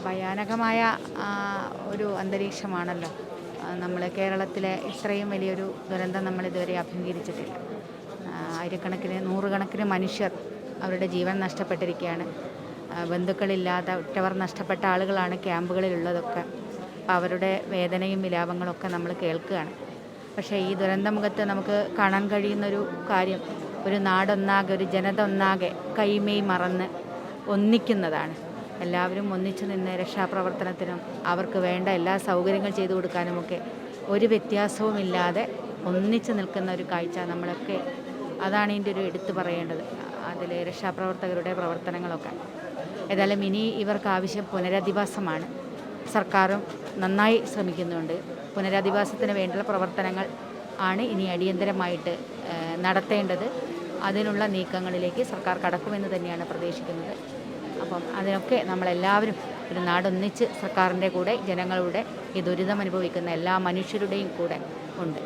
ഭയാനകമായ ഒരു അന്തരീക്ഷമാണല്ലോ നമ്മൾ കേരളത്തിലെ ഇത്രയും വലിയൊരു ദുരന്തം നമ്മളിതുവരെ അഭിമുഖീകരിച്ചിട്ടില്ല. ആയിരക്കണക്കിന് നൂറുകണക്കിന് മനുഷ്യർ അവരുടെ ജീവൻ നഷ്ടപ്പെട്ടിരിക്കുകയാണ്. ബന്ധുക്കളില്ലാതെ ഉറ്റവർ നഷ്ടപ്പെട്ട ആളുകളാണ് ക്യാമ്പുകളിലുള്ളതൊക്കെ. അപ്പോൾ അവരുടെ വേദനയും വിലാപങ്ങളൊക്കെ നമ്മൾ കേൾക്കുകയാണ്. പക്ഷേ ഈ ദുരന്തമുഖത്ത് നമുക്ക് കാണാൻ കഴിയുന്നൊരു കാര്യം, ഒരു നാടൊന്നാകെ, ഒരു ജനത ഒന്നാകെ കൈമെയ് മറന്ന് ഒന്നിക്കുന്നതാണ്. എല്ലാവരും ഒന്നിച്ചു നിന്ന് രക്ഷാപ്രവർത്തനത്തിനും അവർക്ക് വേണ്ട എല്ലാ സൗകര്യങ്ങൾ ചെയ്തു കൊടുക്കാനുമൊക്കെ ഒരു വ്യത്യാസവുമില്ലാതെ ഒന്നിച്ചു നിൽക്കുന്ന ഒരു കാഴ്ച നമ്മളൊക്കെ, അതാണ് ഇതിൻ്റെ ഒരു എടുത്തു പറയേണ്ടത്. അതിൽ രക്ഷാപ്രവർത്തകരുടെ പ്രവർത്തനങ്ങളൊക്കെ. ഏതായാലും ഇനി ഇവർക്ക് ആവശ്യം പുനരധിവാസമാണ്. സർക്കാരും നന്നായി ശ്രമിക്കുന്നുണ്ട്. പുനരധിവാസത്തിന് വേണ്ടിയുള്ള പ്രവർത്തനങ്ങൾ ആണ് ഇനി അടിയന്തരമായിട്ട് നടത്തേണ്ടത്. അതിനുള്ള നീക്കങ്ങളിലേക്ക് സർക്കാർ കടക്കുമെന്ന് തന്നെയാണ് പ്രതീക്ഷിക്കുന്നത്. അപ്പം അതിനൊക്കെ നമ്മളെല്ലാവരും ഒരു നാടൊന്നിച്ച് സർക്കാരിൻ്റെ കൂടെ, ജനങ്ങളുടെ ഈ ദുരിതം അനുഭവിക്കുന്ന എല്ലാ മനുഷ്യരുടെയും കൂടെ ഉണ്ട്.